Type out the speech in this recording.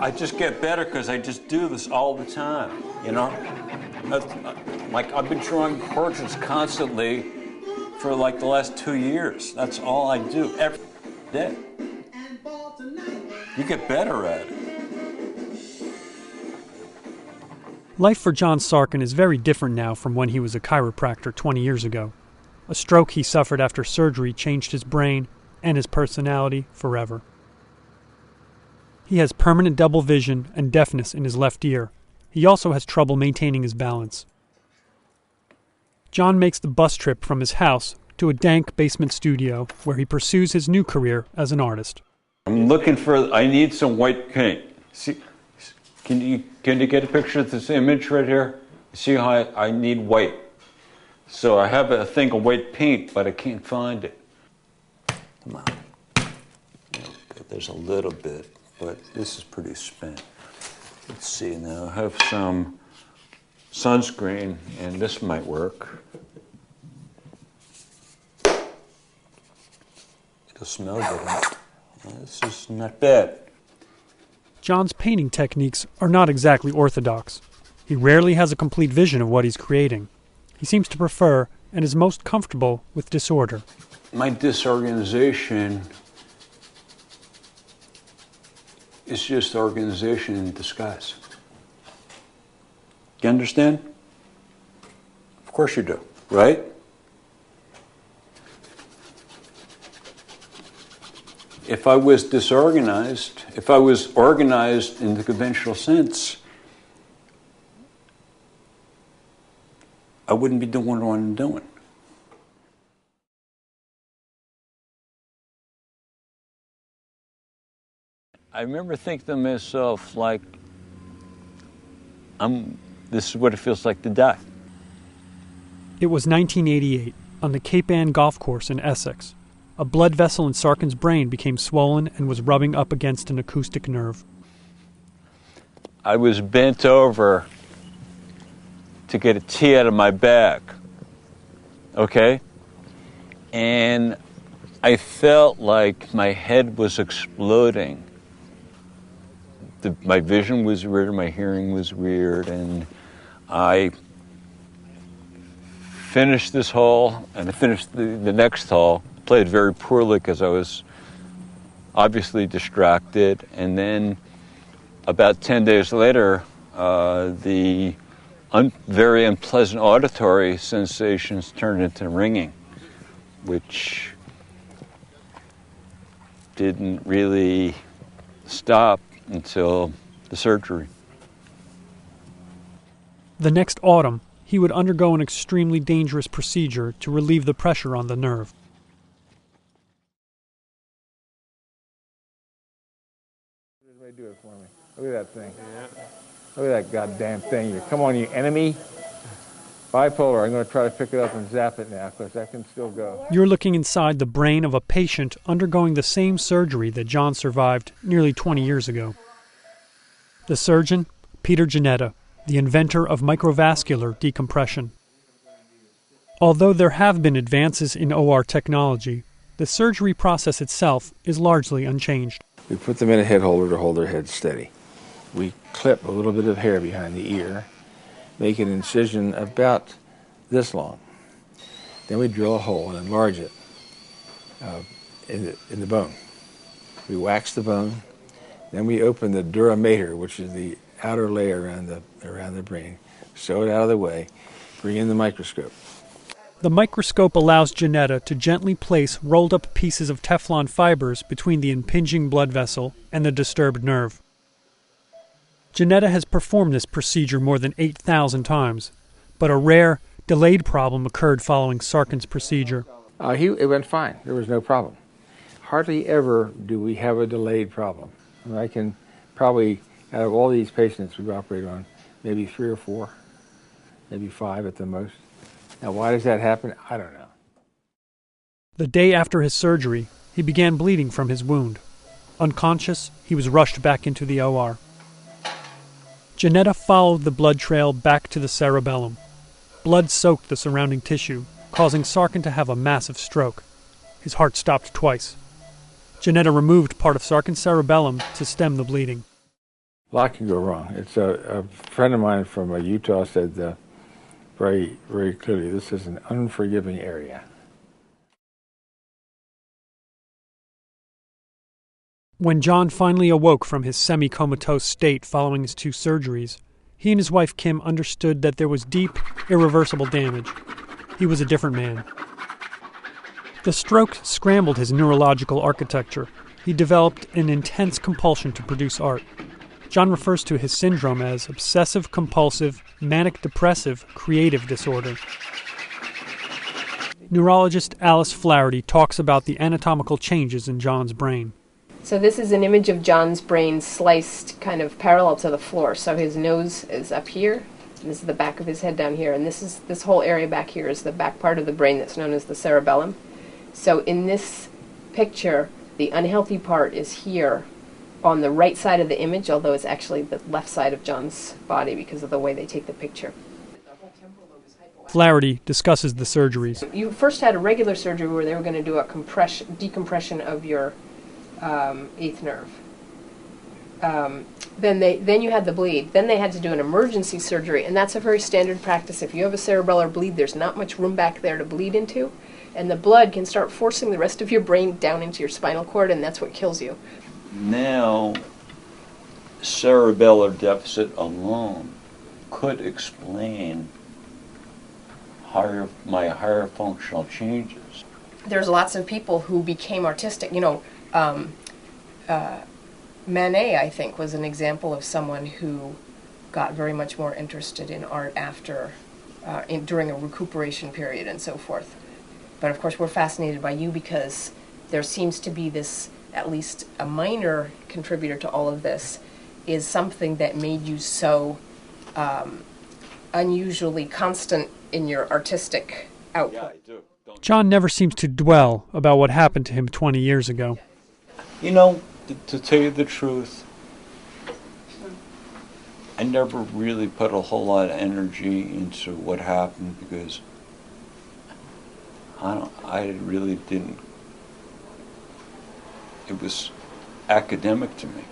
I just get better because I just do this all the time, you know? Like, I've been drawing portraits constantly for like the last 2 years. That's all I do, every day. You get better at it. Life for John Sarkin is very different now from when he was a chiropractor 20 years ago. A stroke he suffered after surgery changed his brain and his personality forever. He has permanent double vision and deafness in his left ear. He also has trouble maintaining his balance. John makes the bus trip from his house to a dank basement studio where he pursues his new career as an artist. I need some white paint. See, can you get a picture of this image right here? See how I need white. So I have a thing of white paint, but I can't find it. Come on. Okay, there's a little bit, but this is pretty spent. Let's see now. I have some sunscreen, and this might work. It'll smell good. This is not bad. John's painting techniques are not exactly orthodox. He rarely has a complete vision of what he's creating. He seems to prefer and is most comfortable with disorder. My disorganization is just organization in disguise. You understand? Of course you do, right? If I was disorganized, if I was organized in the conventional sense, I wouldn't be doing what I'm doing. I remember thinking to myself, like, this is what it feels like to die. It was 1988, on the Cape Ann golf course in Essex. A blood vessel in Sarkin's brain became swollen and was rubbing up against an acoustic nerve. I was bent over to get a tea out of my bag, okay? And I felt like my head was exploding. My vision was weird, my hearing was weird, and I finished this hole, and I finished the next hole. Played very poorly because I was obviously distracted, and then about 10 days later, the very unpleasant auditory sensations turned into ringing, which didn't really stop until the surgery. The next autumn, he would undergo an extremely dangerous procedure to relieve the pressure on the nerve. Do it for me. Look at that thing. Yeah. Look at that goddamn thing. Come on, you enemy. Bipolar. I'm going to try to pick it up and zap it now because that can still go. You're looking inside the brain of a patient undergoing the same surgery that John survived nearly 20 years ago. The surgeon, Peter Janetta, the inventor of microvascular decompression. Although there have been advances in OR technology, the surgery process itself is largely unchanged. We put them in a head holder to hold their head steady. We clip a little bit of hair behind the ear, make an incision about this long. Then we drill a hole and enlarge it in the bone. We wax the bone. Then we open the dura mater, which is the outer layer around the brain, sew it out of the way, bring in the microscope. The microscope allows Janetta to gently place rolled-up pieces of Teflon fibers between the impinging blood vessel and the disturbed nerve. Janetta has performed this procedure more than 8,000 times, but a rare, delayed problem occurred following Sarkin's procedure. It went fine. There was no problem. Hardly ever do we have a delayed problem. I can probably, out of all these patients we operate on, maybe 3 or 4, maybe 5 at the most. Now, why does that happen? I don't know. The day after his surgery, he began bleeding from his wound. Unconscious, he was rushed back into the OR. Janetta followed the blood trail back to the cerebellum. Blood soaked the surrounding tissue, causing Sarkin to have a massive stroke. His heart stopped twice. Janetta removed part of Sarkin's cerebellum to stem the bleeding. A lot can go wrong. It's a friend of mine from Utah said very, very clearly, this is an unforgiving area. When John finally awoke from his semi-comatose state following his 2 surgeries, he and his wife Kim understood that there was deep, irreversible damage. He was a different man. The stroke scrambled his neurological architecture. He developed an intense compulsion to produce art. John refers to his syndrome as obsessive-compulsive, manic-depressive, creative disorder. Neurologist Alice Flaherty talks about the anatomical changes in John's brain. So this is an image of John's brain sliced kind of parallel to the floor. So his nose is up here, and this is the back of his head down here, and this whole area back here is the back part of the brain that's known as the cerebellum. So in this picture, the unhealthy part is here on the right side of the image, although it's actually the left side of John's body because of the way they take the picture. Flaherty discusses the surgeries. You first had a regular surgery where they were going to do a decompression of your 8th nerve. Then you had the bleed. Then they had to do an emergency surgery, and that's a very standard practice. If you have a cerebellar bleed, there's not much room back there to bleed into, and the blood can start forcing the rest of your brain down into your spinal cord, and that's what kills you. Now, cerebellar deficit alone could explain my higher functional changes. There's lots of people who became artistic. Manet, I think, was an example of someone who got very much more interested in art after, during a recuperation period and so forth. But of course we're fascinated by you because there seems to be this, at least a minor contributor to all of this, is something that made you so unusually constant in your artistic output. Yeah, I do. John never seems to dwell about what happened to him 20 years ago. You know, to tell you the truth, I never really put a whole lot of energy into what happened because I really didn't. It was academic to me.